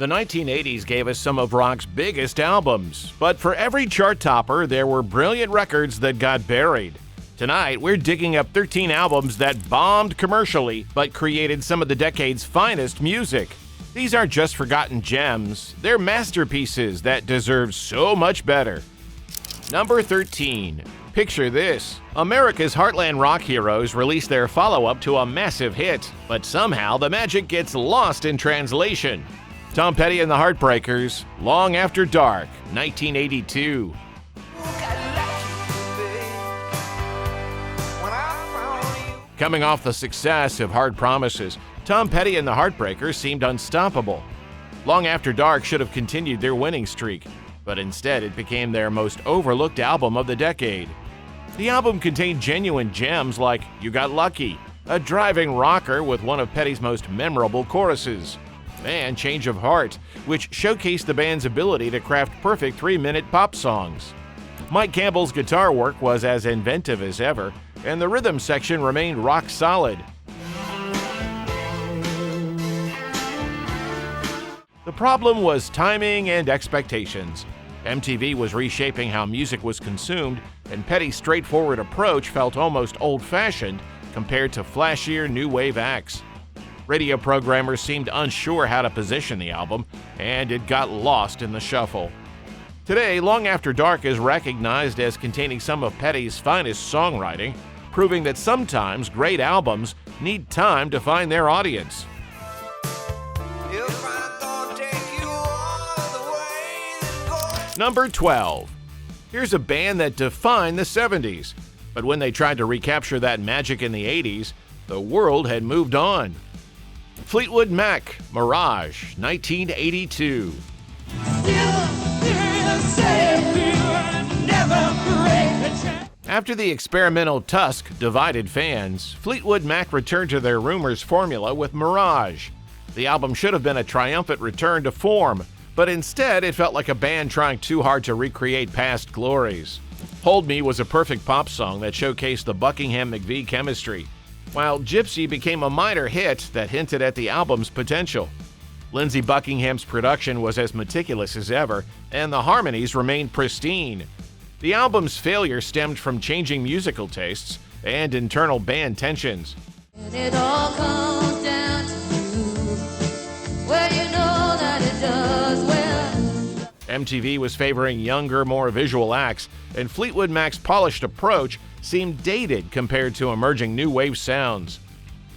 The 1980s gave us some of rock's biggest albums, but for every chart topper, there were brilliant records that got buried. Tonight, we're digging up 13 albums that bombed commercially, but created some of the decade's finest music. These aren't just forgotten gems, they're masterpieces that deserve so much better. Number 13. Picture this. America's heartland rock heroes released their follow-up to a massive hit, but somehow the magic gets lost in translation. Tom Petty and the Heartbreakers, Long After Dark, 1982. Coming off the success of Hard Promises, Tom Petty and the Heartbreakers seemed unstoppable. Long After Dark should have continued their winning streak, but instead it became their most overlooked album of the decade. The album contained genuine gems like You Got Lucky, a driving rocker with one of Petty's most memorable choruses, and Change of Heart, which showcased the band's ability to craft perfect 3-minute pop songs. Mike Campbell's guitar work was as inventive as ever, and the rhythm section remained rock solid. The problem was timing and expectations. MTV was reshaping how music was consumed, and Petty's straightforward approach felt almost old-fashioned compared to flashier new wave acts. Radio programmers seemed unsure how to position the album, and it got lost in the shuffle. Today, Long After Dark is recognized as containing some of Petty's finest songwriting, proving that sometimes great albums need time to find their audience. Number 12. Here's a band that defined the 70s, but when they tried to recapture that magic in the 80s, the world had moved on. Fleetwood Mac, Mirage, 1982. After the experimental Tusk divided fans, Fleetwood Mac returned to their Rumors formula with Mirage. The album should have been a triumphant return to form, but instead it felt like a band trying too hard to recreate past glories. Hold Me was a perfect pop song that showcased the Buckingham-McVie chemistry, while Gypsy became a minor hit that hinted at the album's potential. Lindsey Buckingham's production was as meticulous as ever, and the harmonies remained pristine. The album's failure stemmed from changing musical tastes and internal band tensions. It all comes down to you, where you know that it does well. MTV was favoring younger, more visual acts, and Fleetwood Mac's polished approach seemed dated compared to emerging new wave sounds.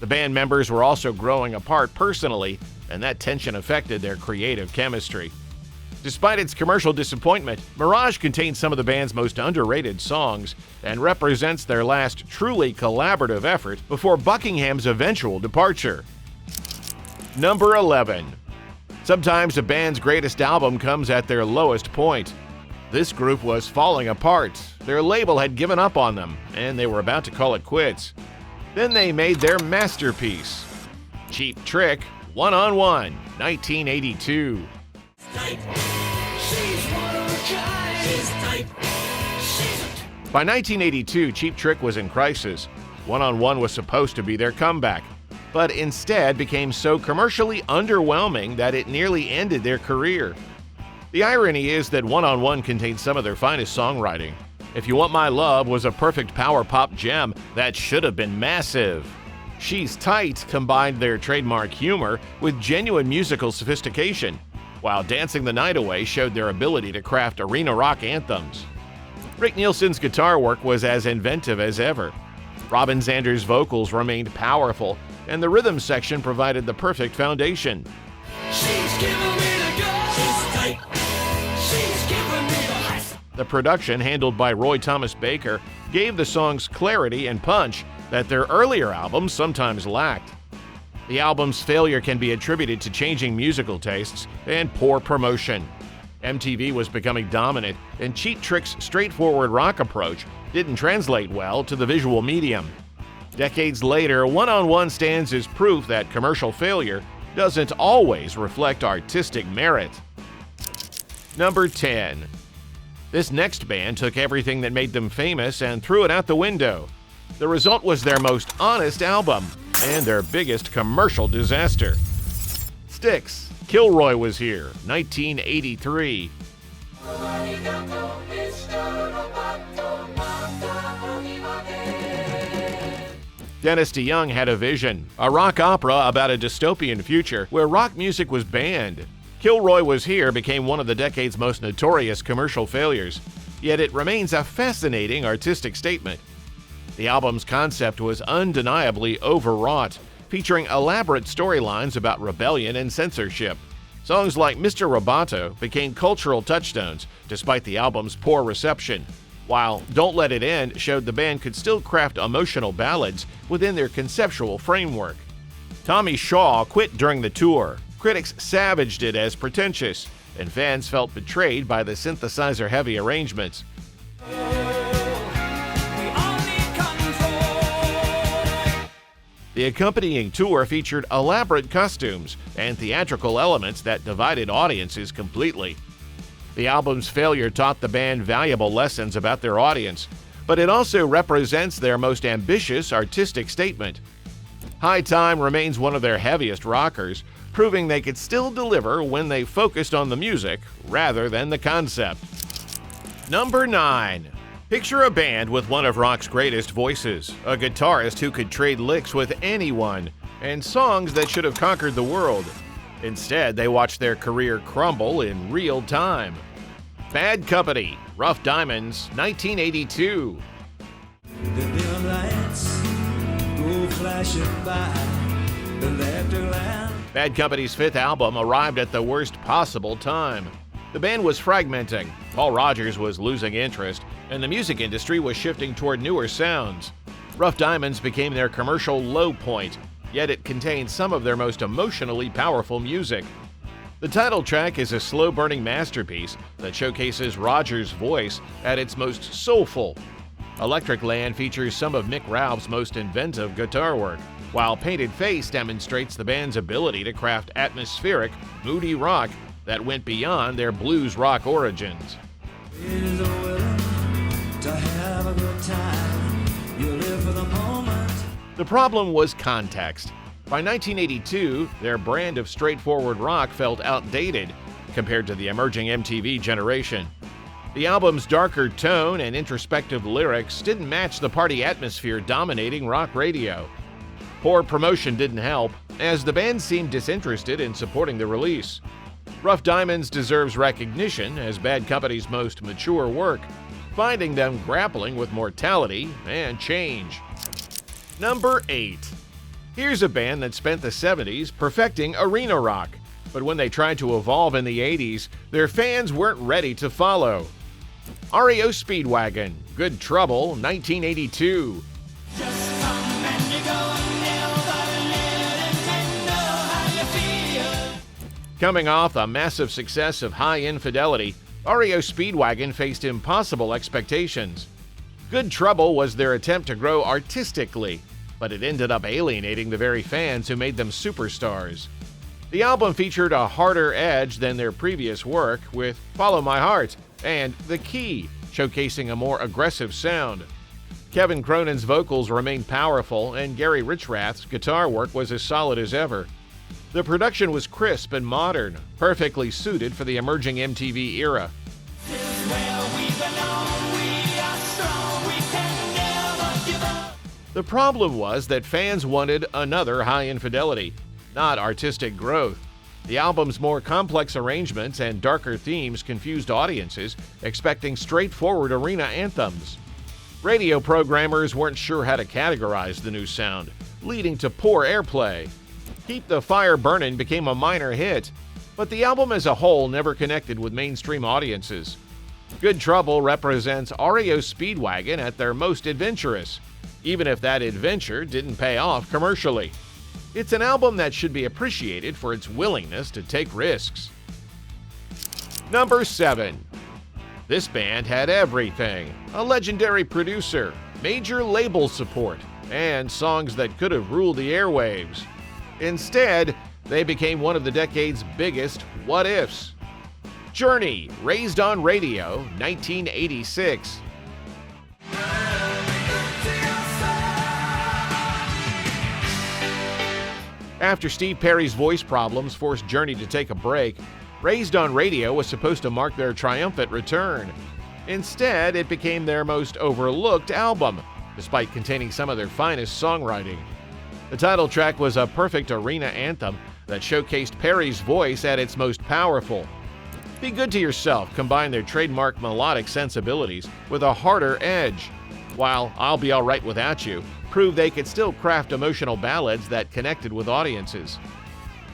The band members were also growing apart personally, and that tension affected their creative chemistry. Despite its commercial disappointment, Mirage contains some of the band's most underrated songs and represents their last truly collaborative effort before Buckingham's eventual departure. Number 11. Sometimes a band's greatest album comes at their lowest point. This group was falling apart. Their label had given up on them, and they were about to call it quits. Then they made their masterpiece, Cheap Trick, One on One, 1982. By 1982, Cheap Trick was in crisis. One on One was supposed to be their comeback, but instead became so commercially underwhelming that it nearly ended their career. The irony is that One on One contains some of their finest songwriting. If You Want My Love was a perfect power pop gem that should have been massive. She's Tight combined their trademark humor with genuine musical sophistication, while Dancing the Night Away showed their ability to craft arena rock anthems. Rick Nielsen's guitar work was as inventive as ever. Robin Zander's vocals remained powerful, and the rhythm section provided the perfect foundation. She's giving me the go. She's tight. She's giving me the ice. The production, handled by Roy Thomas Baker, gave the songs clarity and punch that their earlier albums sometimes lacked. The album's failure can be attributed to changing musical tastes and poor promotion. MTV was becoming dominant, and Cheap Trick's straightforward rock approach didn't translate well to the visual medium. Decades later, One on One stands as proof that commercial failure doesn't always reflect artistic merit. Number 10. This next band took everything that made them famous and threw it out the window. The result was their most honest album and their biggest commercial disaster. Styx, Kilroy Was Here, 1983. Dennis DeYoung had a vision, a rock opera about a dystopian future where rock music was banned. Kilroy Was Here became one of the decade's most notorious commercial failures, yet it remains a fascinating artistic statement. The album's concept was undeniably overwrought, featuring elaborate storylines about rebellion and censorship. Songs like Mr. Roboto became cultural touchstones despite the album's poor reception, while Don't Let It End showed the band could still craft emotional ballads within their conceptual framework. Tommy Shaw quit during the tour. Critics savaged it as pretentious, and fans felt betrayed by the synthesizer-heavy arrangements. The accompanying tour featured elaborate costumes and theatrical elements that divided audiences completely. The album's failure taught the band valuable lessons about their audience, but it also represents their most ambitious artistic statement. High Time remains one of their heaviest rockers, proving they could still deliver when they focused on the music rather than the concept. Number 9. Picture a band with one of rock's greatest voices, a guitarist who could trade licks with anyone, and songs that should have conquered the world. Instead, they watched their career crumble in real time. Bad Company, Rough Diamonds, 1982. The neon lights go flashing by the Leppard. Bad Company's fifth album arrived at the worst possible time. The band was fragmenting, Paul Rodgers was losing interest, and the music industry was shifting toward newer sounds. Rough Diamonds became their commercial low point, yet it contains some of their most emotionally powerful music. The title track is a slow-burning masterpiece that showcases Rodgers' voice at its most soulful. Electric Land features some of Mick Ralph's most inventive guitar work, while Painted Face demonstrates the band's ability to craft atmospheric, moody rock that went beyond their blues rock origins. Is willing to have a good time. You live for the moment. The problem was context. By 1982, their brand of straightforward rock felt outdated compared to the emerging MTV generation. The album's darker tone and introspective lyrics didn't match the party atmosphere dominating rock radio. Poor promotion didn't help, as the band seemed disinterested in supporting the release. Rough Diamonds deserves recognition as Bad Company's most mature work, finding them grappling with mortality and change. Number 8. Here's a band that spent the 70s perfecting arena rock, but when they tried to evolve in the 80s, their fans weren't ready to follow. REO Speedwagon, Good Trouble, 1982. Just come and you go and never let it know how you feel. Coming off a massive success of High Infidelity, REO Speedwagon faced impossible expectations. Good Trouble was their attempt to grow artistically, but it ended up alienating the very fans who made them superstars. The album featured a harder edge than their previous work, with Follow My Heart and The Key, showcasing a more aggressive sound. Kevin Cronin's vocals remained powerful, and Gary Richrath's guitar work was as solid as ever. The production was crisp and modern, perfectly suited for the emerging MTV era. This is where we belong. We are strong. We can never give up. The problem was that fans wanted another High Infidelity, not artistic growth. The album's more complex arrangements and darker themes confused audiences, expecting straightforward arena anthems. Radio programmers weren't sure how to categorize the new sound, leading to poor airplay. Keep the Fire Burnin' became a minor hit, but the album as a whole never connected with mainstream audiences. Good Trouble represents REO Speedwagon at their most adventurous, even if that adventure didn't pay off commercially. It's an album that should be appreciated for its willingness to take risks. Number 7. This band had everything: a legendary producer, major label support, and songs that could have ruled the airwaves. Instead, they became one of the decade's biggest what-ifs. Journey, Raised on Radio, 1986. After Steve Perry's voice problems forced Journey to take a break, Raised on Radio was supposed to mark their triumphant return. Instead, it became their most overlooked album, despite containing some of their finest songwriting. The title track was a perfect arena anthem that showcased Perry's voice at its most powerful. Be Good to Yourself combined their trademark melodic sensibilities with a harder edge, while I'll Be Alright Without You proved they could still craft emotional ballads that connected with audiences.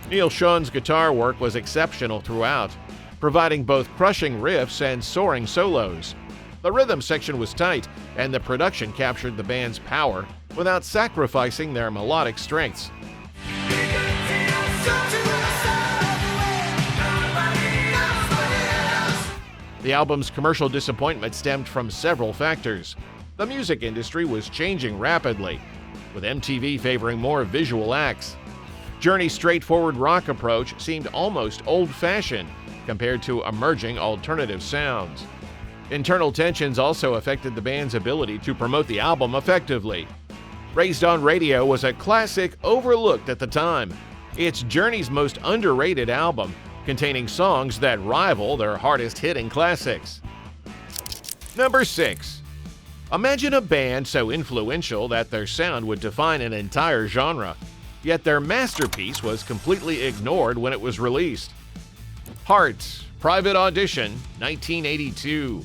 Neil Sean's guitar work was exceptional throughout, providing both crushing riffs and soaring solos. The rhythm section was tight, and the production captured the band's power without sacrificing their melodic strengths. The album's commercial disappointment stemmed from several factors. The music industry was changing rapidly, with MTV favoring more visual acts. Journey's straightforward rock approach seemed almost old-fashioned compared to emerging alternative sounds. Internal tensions also affected the band's ability to promote the album effectively. Raised on Radio was a classic overlooked at the time. It's Journey's most underrated album, containing songs that rival their hardest-hitting classics. Number 6. Imagine a band so influential that their sound would define an entire genre, yet their masterpiece was completely ignored when it was released. Heart, Private Audition, 1982.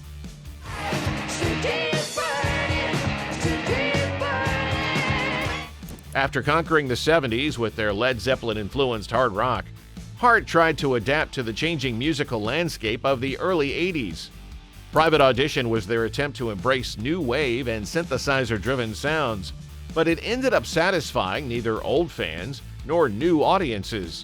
After conquering the 70s with their Led Zeppelin-influenced hard rock, Heart tried to adapt to the changing musical landscape of the early 80s. Private Audition was their attempt to embrace new wave and synthesizer-driven sounds, but it ended up satisfying neither old fans nor new audiences.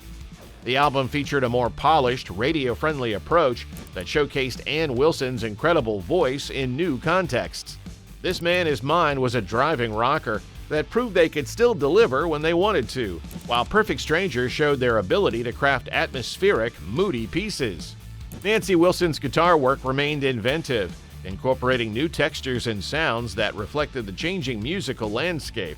The album featured a more polished, radio-friendly approach that showcased Ann Wilson's incredible voice in new contexts. This Man Is Mine was a driving rocker that proved they could still deliver when they wanted to, while Perfect Strangers showed their ability to craft atmospheric, moody pieces. Nancy Wilson's guitar work remained inventive, incorporating new textures and sounds that reflected the changing musical landscape.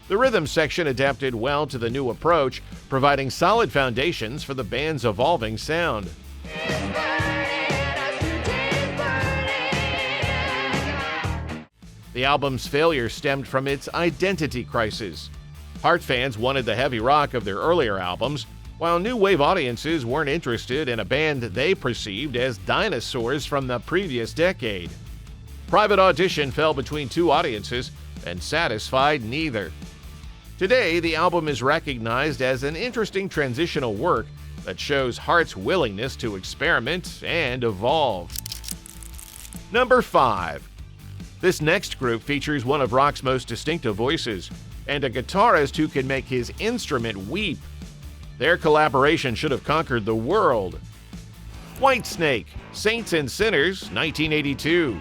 The rhythm section adapted well to the new approach, providing solid foundations for the band's evolving sound. The album's failure stemmed from its identity crisis. Heart fans wanted the heavy rock of their earlier albums, while new wave audiences weren't interested in a band they perceived as dinosaurs from the previous decade. Private Audition fell between two audiences and satisfied neither. Today, the album is recognized as an interesting transitional work that shows Heart's willingness to experiment and evolve. Number 5. This next group features one of rock's most distinctive voices, and a guitarist who can make his instrument weep. Their collaboration should have conquered the world. Whitesnake, Saints and Sinners, 1982.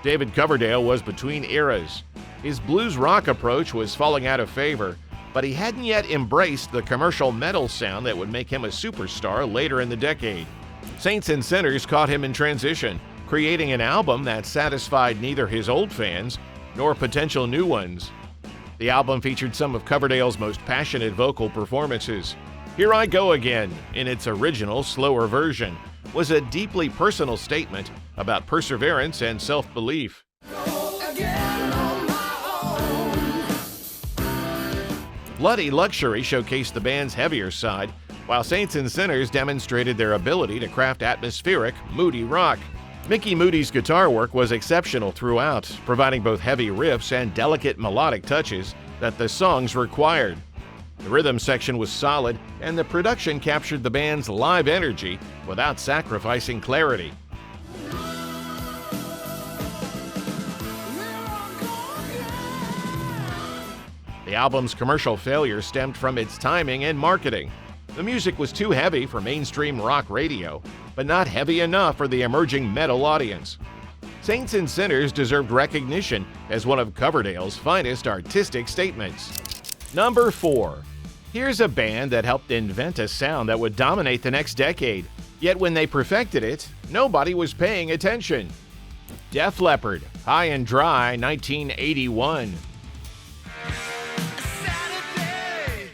David Coverdale was between eras. His blues rock approach was falling out of favor, but he hadn't yet embraced the commercial metal sound that would make him a superstar later in the decade. Saints and Sinners caught him in transition, creating an album that satisfied neither his old fans nor potential new ones. The album featured some of Coverdale's most passionate vocal performances. Here I Go Again, in its original, slower version, was a deeply personal statement about perseverance and self-belief. Bloody Luxury showcased the band's heavier side, while Saints and Sinners demonstrated their ability to craft atmospheric, moody rock. Mickey Moody's guitar work was exceptional throughout, providing both heavy riffs and delicate melodic touches that the songs required. The rhythm section was solid, and the production captured the band's live energy without sacrificing clarity. The album's commercial failure stemmed from its timing and marketing. The music was too heavy for mainstream rock radio, but not heavy enough for the emerging metal audience. Saints and Sinners deserved recognition as one of Coverdale's finest artistic statements. Number 4. Here's a band that helped invent a sound that would dominate the next decade, yet when they perfected it, nobody was paying attention. Def Leppard, High and Dry, 1981. Saturday,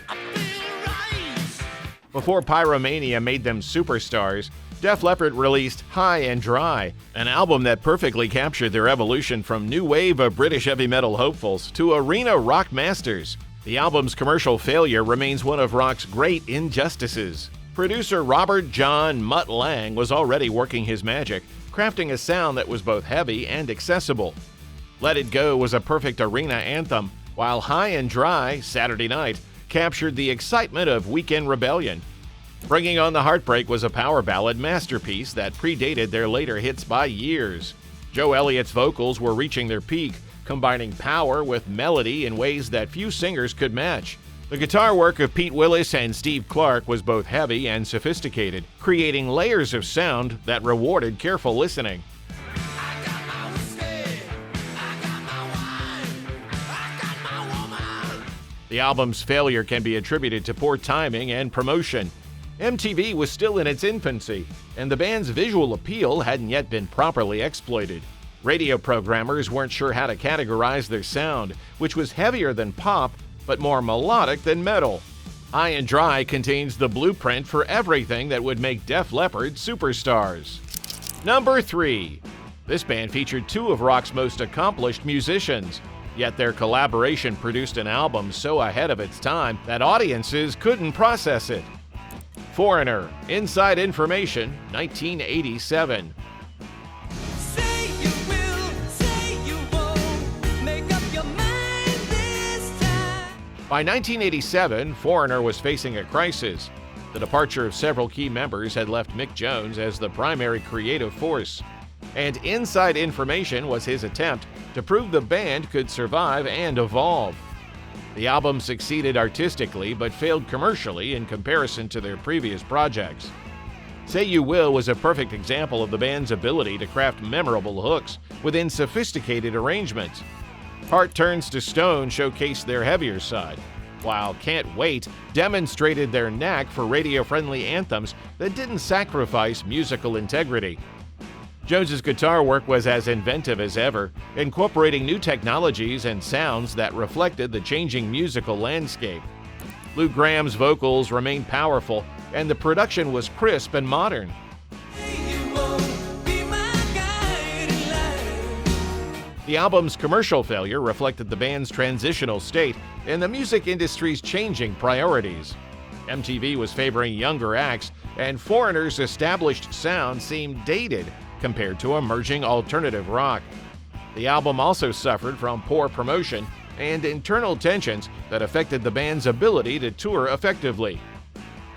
I feel right. Before Pyromania made them superstars, Def Leppard released High and Dry, an album that perfectly captured their evolution from new wave of British heavy metal hopefuls to arena rock masters. The album's commercial failure remains one of rock's great injustices. Producer Robert John Mutt Lang was already working his magic, crafting a sound that was both heavy and accessible. Let It Go was a perfect arena anthem, while High and Dry, Saturday Night, captured the excitement of Weekend Rebellion. Bringing on the Heartbreak was a power ballad masterpiece that predated their later hits by years. Joe Elliott's vocals were reaching their peak, combining power with melody in ways that few singers could match. The guitar work of Pete Willis and Steve Clark was both heavy and sophisticated, creating layers of sound that rewarded careful listening. I got my whiskey, I got my wine, I got my woman. The album's failure can be attributed to poor timing and promotion. MTV was still in its infancy, and the band's visual appeal hadn't yet been properly exploited. Radio programmers weren't sure how to categorize their sound, which was heavier than pop, but more melodic than metal. High and Dry contains the blueprint for everything that would make Def Leppard superstars. Number 3. This band featured two of rock's most accomplished musicians, yet their collaboration produced an album so ahead of its time that audiences couldn't process it. Foreigner, Inside Information, 1987. Say you will, say you won't, make up your mind this time. By 1987, Foreigner was facing a crisis. The departure of several key members had left Mick Jones as the primary creative force, and Inside Information was his attempt to prove the band could survive and evolve. The album succeeded artistically but failed commercially in comparison to their previous projects. Say You Will was a perfect example of the band's ability to craft memorable hooks within sophisticated arrangements. Heart Turns to Stone showcased their heavier side, while Can't Wait demonstrated their knack for radio-friendly anthems that didn't sacrifice musical integrity. Jones's guitar work was as inventive as ever, incorporating new technologies and sounds that reflected the changing musical landscape. Lou Graham's vocals remained powerful, and the production was crisp and modern. Say you won't be my guiding light. The album's commercial failure reflected the band's transitional state and the music industry's changing priorities. MTV was favoring younger acts, and Foreigner's established sound seemed dated compared to emerging alternative rock. The album also suffered from poor promotion and internal tensions that affected the band's ability to tour effectively.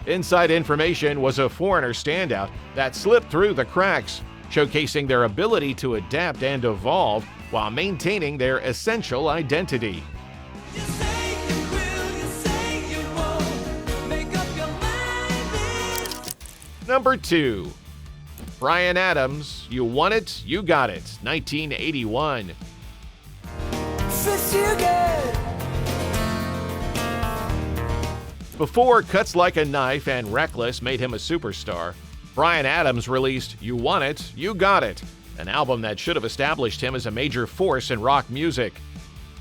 Inside Information was a Foreigner standout that slipped through the cracks, showcasing their ability to adapt and evolve while maintaining their essential identity. You say you will, you say you won't, make up your mind this. Number 2. Bryan Adams, You Want It, You Got It, 1981. Fits you good. Before Cuts Like a Knife and Reckless made him a superstar, Bryan Adams released You Want It, You Got It, an album that should have established him as a major force in rock music.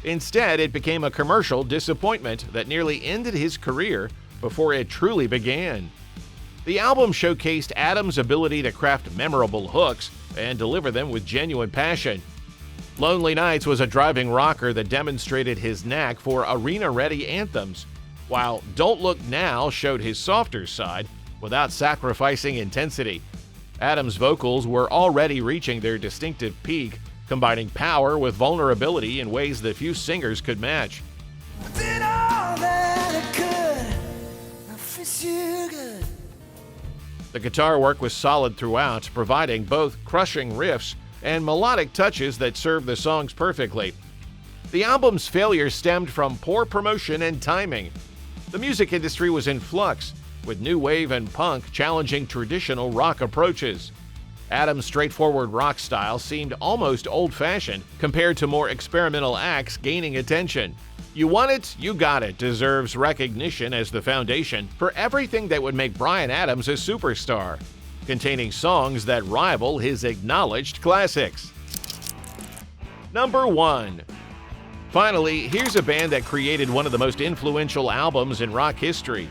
Instead, it became a commercial disappointment that nearly ended his career before it truly began. The album showcased Adams' ability to craft memorable hooks and deliver them with genuine passion. Lonely Nights was a driving rocker that demonstrated his knack for arena-ready anthems, while Don't Look Now showed his softer side without sacrificing intensity. Adams' vocals were already reaching their distinctive peak, combining power with vulnerability in ways that few singers could match. Did all that I could. Now fits you good. The guitar work was solid throughout, providing both crushing riffs and melodic touches that served the songs perfectly. The album's failure stemmed from poor promotion and timing. The music industry was in flux, with new wave and punk challenging traditional rock approaches. Adams' straightforward rock style seemed almost old-fashioned compared to more experimental acts gaining attention. You Want It, You Got It deserves recognition as the foundation for everything that would make Bryan Adams a superstar. containing songs that rival his acknowledged classics. Number 1. Finally, here's a band that created one of the most influential albums in rock history.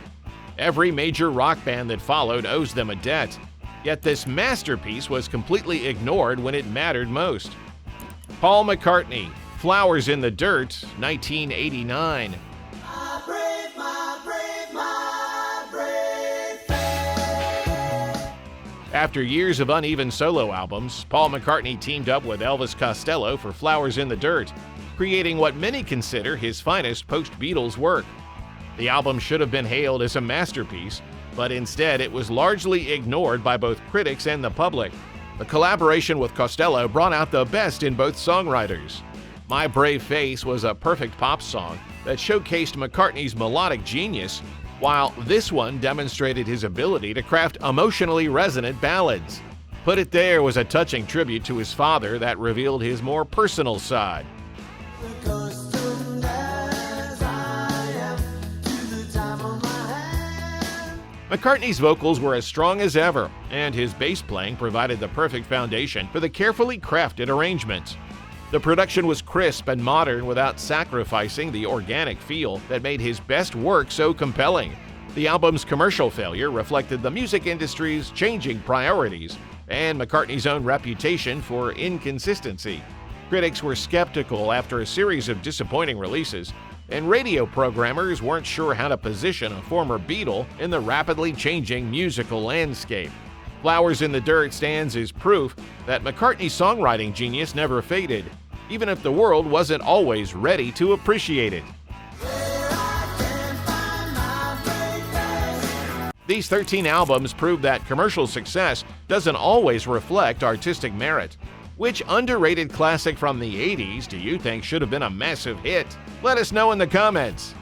Every major rock band that followed owes them a debt. Yet this masterpiece was completely ignored when it mattered most. Paul McCartney, Flowers in the Dirt, 1989. After years of uneven solo albums, Paul McCartney teamed up with Elvis Costello for Flowers in the Dirt, creating what many consider his finest post-Beatles work. The album should have been hailed as a masterpiece, but instead it was largely ignored by both critics and the public. The collaboration with Costello brought out the best in both songwriters. My Brave Face was a perfect pop song that showcased McCartney's melodic genius, while this one demonstrated his ability to craft emotionally resonant ballads. Put It There was a touching tribute to his father that revealed his more personal side. McCartney's vocals were as strong as ever, and his bass playing provided the perfect foundation for the carefully crafted arrangements. The production was crisp and modern without sacrificing the organic feel that made his best work so compelling. The album's commercial failure reflected the music industry's changing priorities and McCartney's own reputation for inconsistency. Critics were skeptical after a series of disappointing releases, and radio programmers weren't sure how to position a former Beatle in the rapidly changing musical landscape. Flowers in the Dirt stands as proof that McCartney's songwriting genius never faded, even if the world wasn't always ready to appreciate it. These 13 albums prove that commercial success doesn't always reflect artistic merit. Which underrated classic from the 80s do you think should have been a massive hit? Let us know in the comments.